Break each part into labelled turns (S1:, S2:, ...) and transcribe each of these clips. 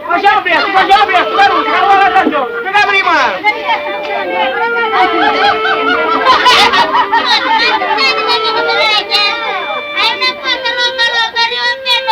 S1: Facciamo presto, Caruso, che vuole la stagione, spiega prima!
S2: Hai una foto loca, arriva in pieno,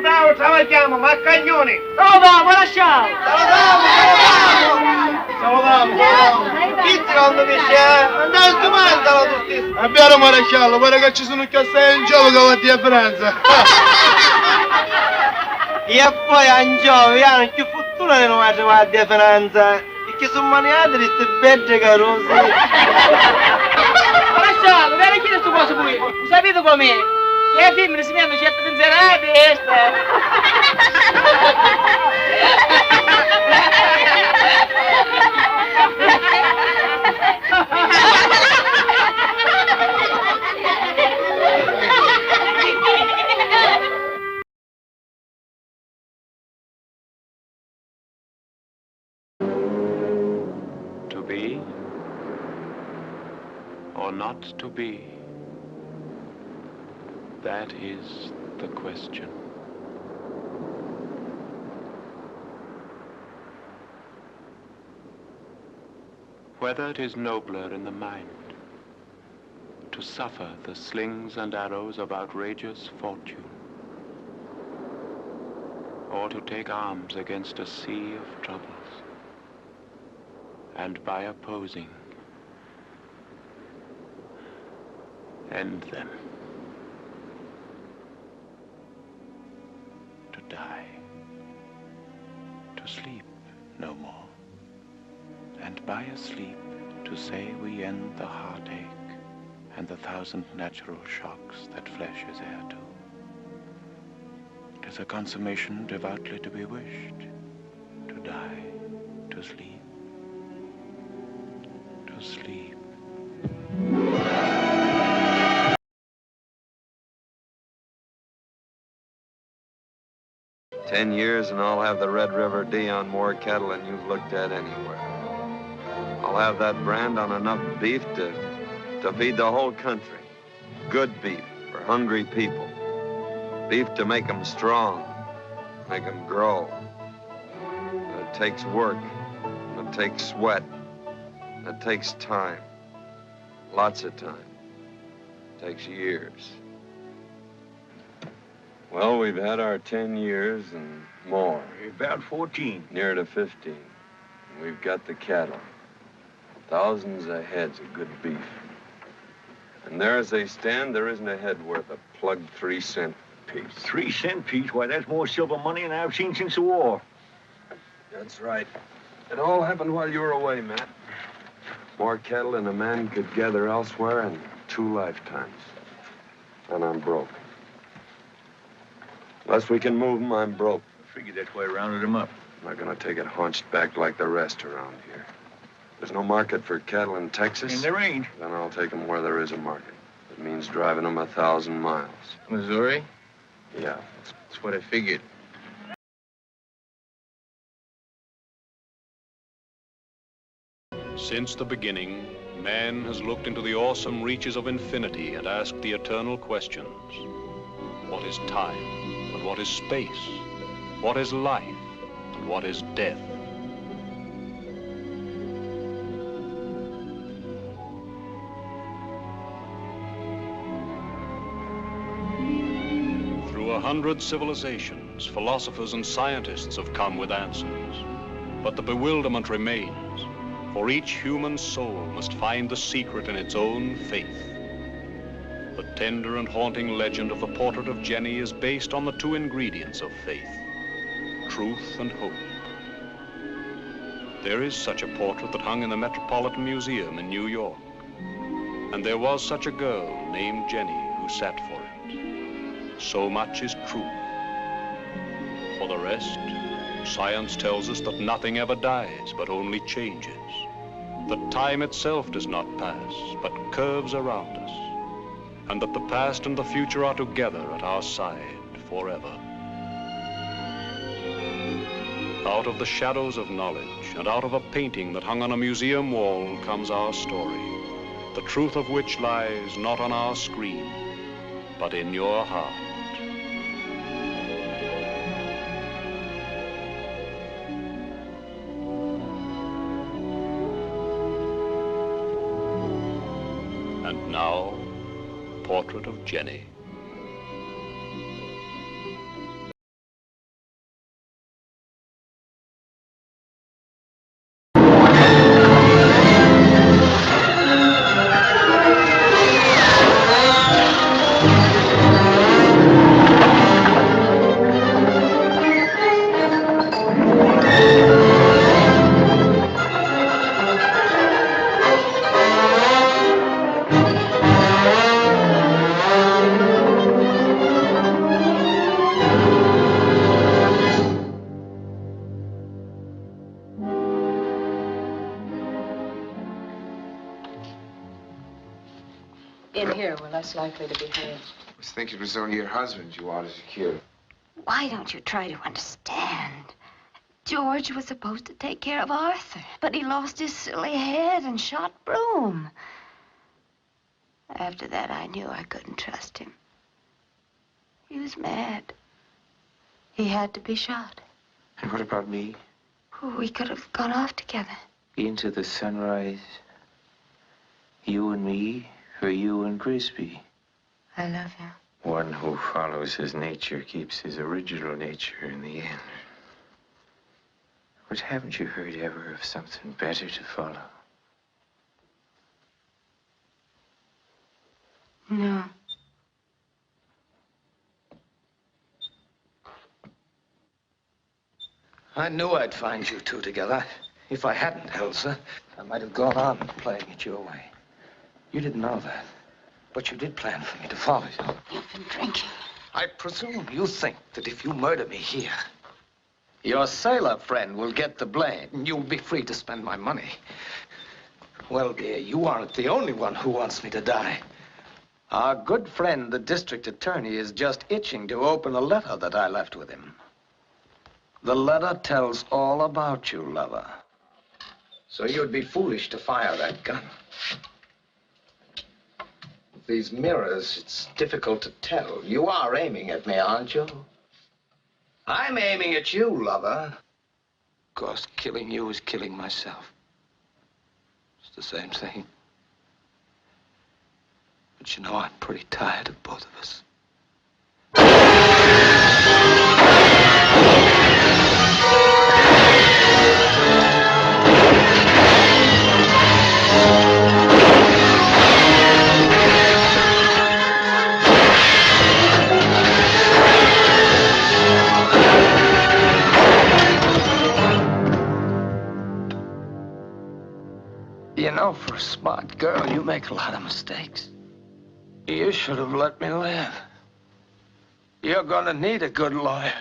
S1: Bravo, salutiamo, Maccagnoni! Salutiamo, lasciamo! Salutiamo! Chi secondo me c'è? Andate domandalo tutti!
S3: Abbiamo maresciallo, guarda che ci sono castelli in gioco che avanti a Franza!
S1: E poi Angiovi hanno più fortuna di non fare la Franza! E che sono maniati di queste belle carose! Maresciallo, vieni a chiedere queste cose qui! Non sapete com'è? Che ai femmine si mettono certe pinzelate e
S4: To be or not to be? That is the question. Whether it is nobler in the mind to suffer the slings and arrows of outrageous fortune, or to take arms against a sea of troubles, and by opposing, end them. To die, to sleep no more, and by a sleep to say we end the heartache and the thousand natural shocks that flesh is heir to. 'Tis a consummation devoutly to be wished, to die, to sleep, to sleep.
S5: "10 years and I'll have the Red River D on more cattle than you've looked at anywhere. I'll have that brand on enough beef to feed the whole country. Good beef for hungry people. Beef to make them strong, make them grow. It takes work, it takes sweat, it takes time. Lots of time. It takes years. Well, we've had our 10 years and more.
S6: About 14.
S5: Near to 15. We've got the cattle. Thousands of heads of good beef. And there as they stand, there isn't a head worth a plugged 3-cent piece.
S6: 3-cent piece? Why, that's more silver money than I've seen since the war.
S5: That's right. It all happened while you were away, Matt. More cattle than a man could gather elsewhere in 2 lifetimes. And I'm broke. Unless we can move them, I'm broke.
S6: I figured that's why I rounded him up.
S5: I'm not gonna take it hunched back like the rest around here. There's no market for cattle in Texas.
S6: And there ain't.
S5: Then I'll take them where there is a market. It means driving them 1,000 miles.
S7: Missouri?
S5: Yeah.
S7: That's what I figured.
S4: Since the beginning, man has looked into the awesome reaches of infinity and asked the eternal questions. What is time, and what is space? What is life, and what is death? Through 100 civilizations, philosophers and scientists have come with answers. But the bewilderment remains, for each human soul must find the secret in its own faith. The tender and haunting legend of the portrait of Jennie is based on the 2 ingredients of faith, truth and hope. There is such a portrait that hung in the Metropolitan Museum in New York. And there was such a girl named Jennie who sat for it. So much is truth. For the rest, science tells us that nothing ever dies, but only changes. That time itself does not pass, but curves around us. And that the past and the future are together at our side forever. Out of the shadows of knowledge and out of a painting that hung on a museum wall comes our story, the truth of which lies not on our screen, but in your heart. And now, Portrait of Jennie.
S8: In here, we're less likely to be heard.
S7: I was thinking it was only your husband you wanted to kill.
S9: Why don't you try to understand? George was supposed to take care of Arthur, but he lost his silly head and shot Broom. After that, I knew I couldn't trust him. He was mad. He had to be shot.
S7: And what about me?
S9: We could have gone off together.
S7: Into the sunrise. You and me, or you and Grisby.
S9: I love you.
S7: One who follows his nature keeps his original nature in the end. But haven't you heard ever of something better to follow?
S9: No.
S10: I knew I'd find you two together. If I hadn't, Elsa, I might have gone on playing it your way. You didn't know that, but you did plan for me to follow you.
S9: You've been drinking.
S10: I presume you think that if you murder me here, your sailor friend will get the blame, and you'll be free to spend my money. Well, dear, you aren't the only one who wants me to die. Our good friend, the district attorney, is just itching to open a letter that I left with him. The letter tells all about you, lover. So you'd be foolish to fire that gun. With these mirrors, it's difficult to tell. You are aiming at me, aren't you? I'm aiming at you, lover. Of course, killing you is killing myself. It's the same thing. But you know, I'm pretty tired of both of us. You know, for a smart girl, you make a lot of mistakes. You should have let me live. You're gonna need a good lawyer.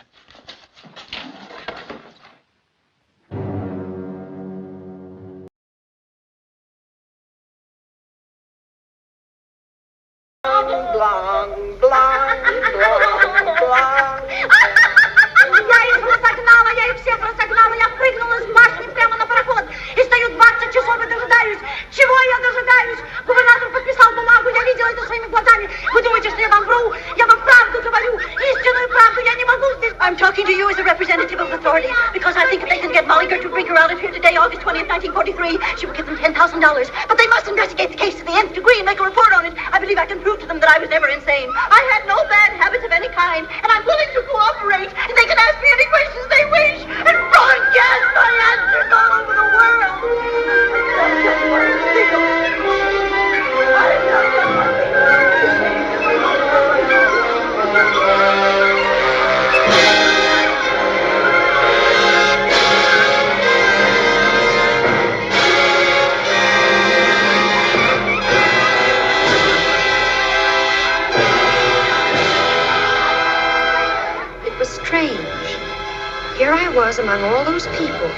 S2: Я их разогнала, я их всех разогнала, я прыгнула с башни прямо на пароход. И стою 20 часов и дожидаюсь. Чего я дожидаюсь? Губернатор подписал бумагу, я видела это своими глазами. Вы думаете, что я вам вру? Я вам правду говорю, истинную правду, я не могу здесь. I'm talking to you as a representative of authority, because I think if they can get Mollinger to bring her out of here today, August 20th, 1943, she will give them $10,000. But they must investigate the case to the nth degree and make a report on it. I believe I can prove to them that I was never insane. I had no bad habits of any kind, and I'm willing to cooperate. And they can ask me any questions they wish, and broadcast my answers all over the world.
S11: It was strange. Here I was among all those people,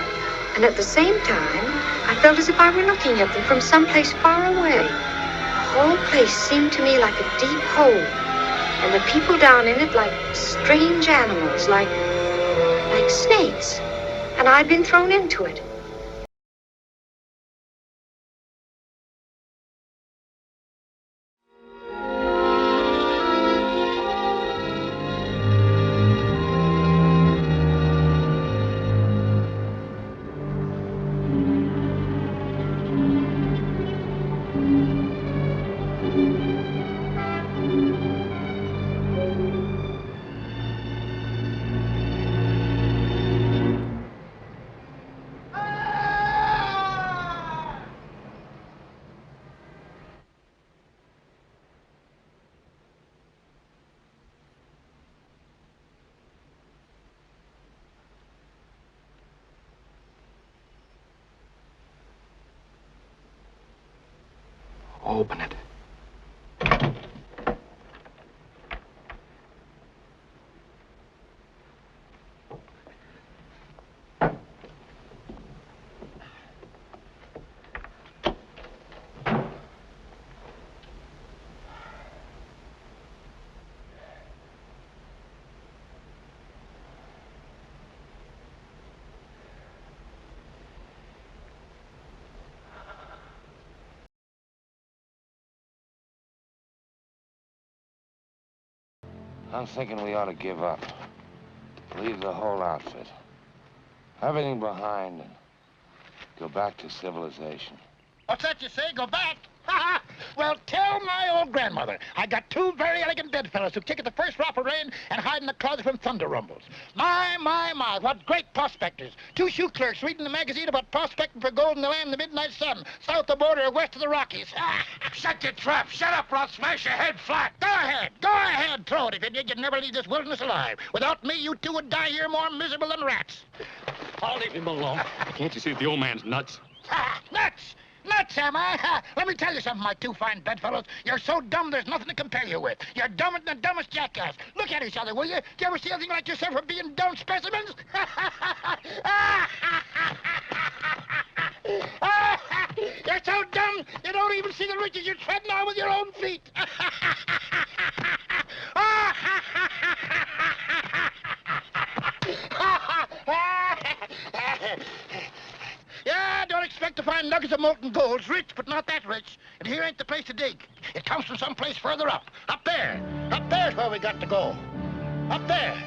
S11: and at the same time, I felt as if I were looking at them from someplace far away. The whole place seemed to me like a deep hole, and the people down in it like strange animals, like snakes. and I'd been thrown into it.
S10: Open it.
S12: I'm thinking we ought to give up. Leave the whole outfit. Everything behind and go back to civilization.
S13: What's that you say? Go back? Well, tell my old grandmother I got two very elegant bedfellows who kick at the first drop of rain and hide in the closet from thunder rumbles. My, what great prospectors. Two shoe clerks reading the magazine about prospecting for gold in the land of the midnight sun, south of the border or west of the Rockies. Shut your trap. Shut up or I'll smash your head flat. Go ahead, throw it. If you did, you'd never leave this wilderness alive. Without me, you two would die here more miserable than rats.
S14: I'll leave him alone. Can't you see that the old man's nuts?
S13: Nuts! Nuts, am I? Let me tell you something, my two fine bedfellows. You're so dumb there's nothing to compare you with. You're dumber than the dumbest jackass. Look at each other, will you? Do you ever see anything like yourself for being dumb specimens? You're so dumb, you don't even see the ridges you're treading on with your own feet. Yeah, don't expect to find nuggets of molten gold. It's rich, but not that rich. And here ain't the place to dig. It comes from someplace further up. Up there. Up there's where we got to go. Up there.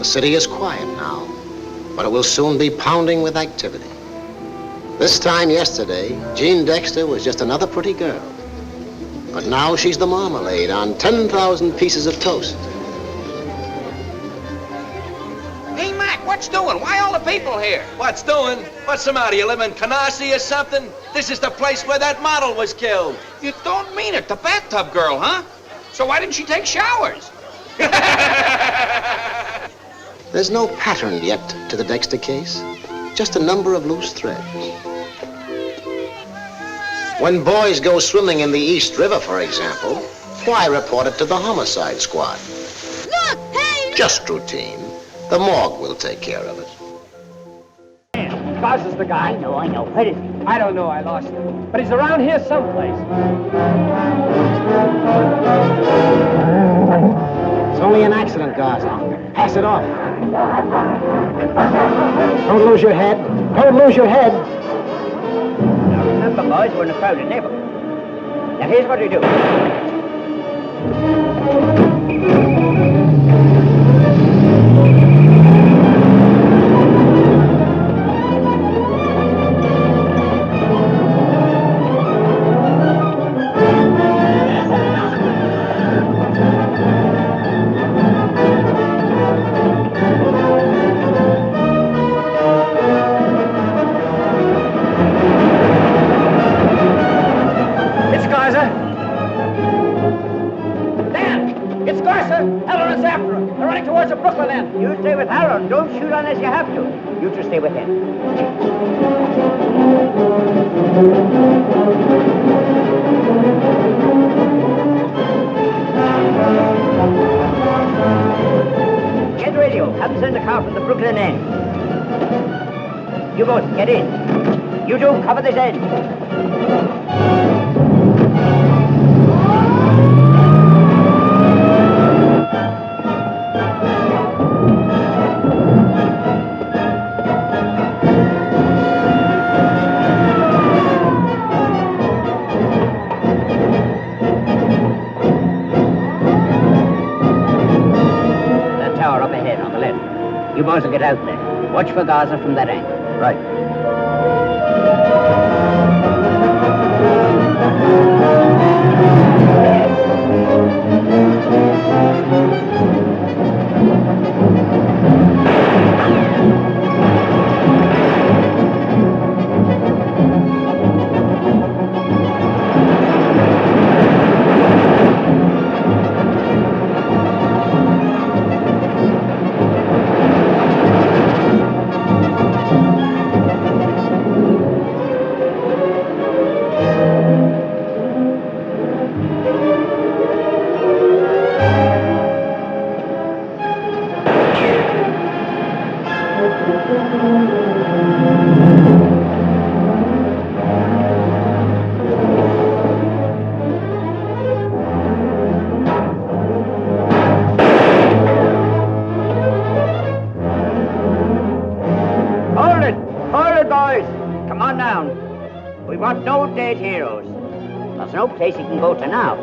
S15: The city is quiet now, but it will soon be pounding with activity. This time yesterday, Jean Dexter was just another pretty girl. But now she's the marmalade on 10,000 pieces of toast.
S16: Hey, Mac, what's doing? Why all the people here?
S17: What's doing? What's the matter? You live in Canarsie or something? This is the place where that model was killed.
S16: You don't mean it. The bathtub girl, huh? So why didn't she take showers?
S15: There's no pattern yet to the Dexter case, just a number of loose threads. When boys go swimming in the East River, for example, why report it to the homicide squad?
S2: Look, hey!
S15: Just routine. The morgue will take care of it.
S18: Garza's the guy.
S2: I know. Where is he?
S18: I don't know, I lost him. But he's around here someplace.
S19: It's only an accident, Garza. Pass it off. Don't lose your head. Don't lose your head.
S18: Now remember, boys, we're in a crowded neighborhood. Now here's what we do. You stay with Harold. Don't shoot unless you have to. You just stay with him. Get radio. Have them send a car from the Brooklyn end. You both, get in. You two, cover this end. You boys will get out there. Watch for Gaza from that angle. Right. Dead heroes. There's no place you can go to now.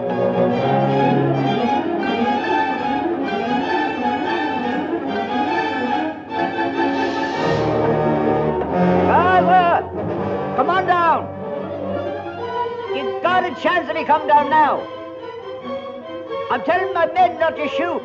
S18: Gaza! Come on down! You've got a chance if you come down now. I'm telling my men not to shoot.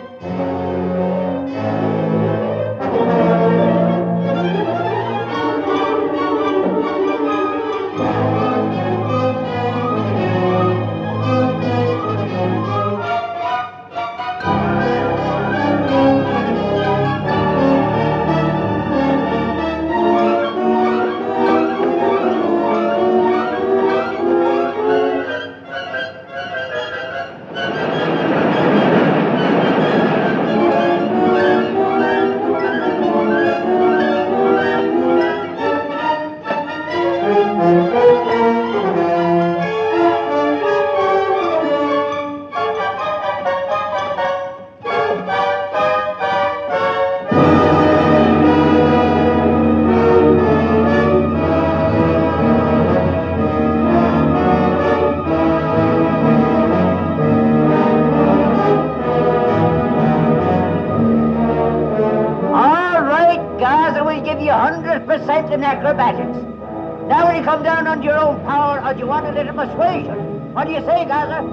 S18: In acrobatics. Now will you come down on your own power, or do you want a little persuasion? What do you say, Gaza?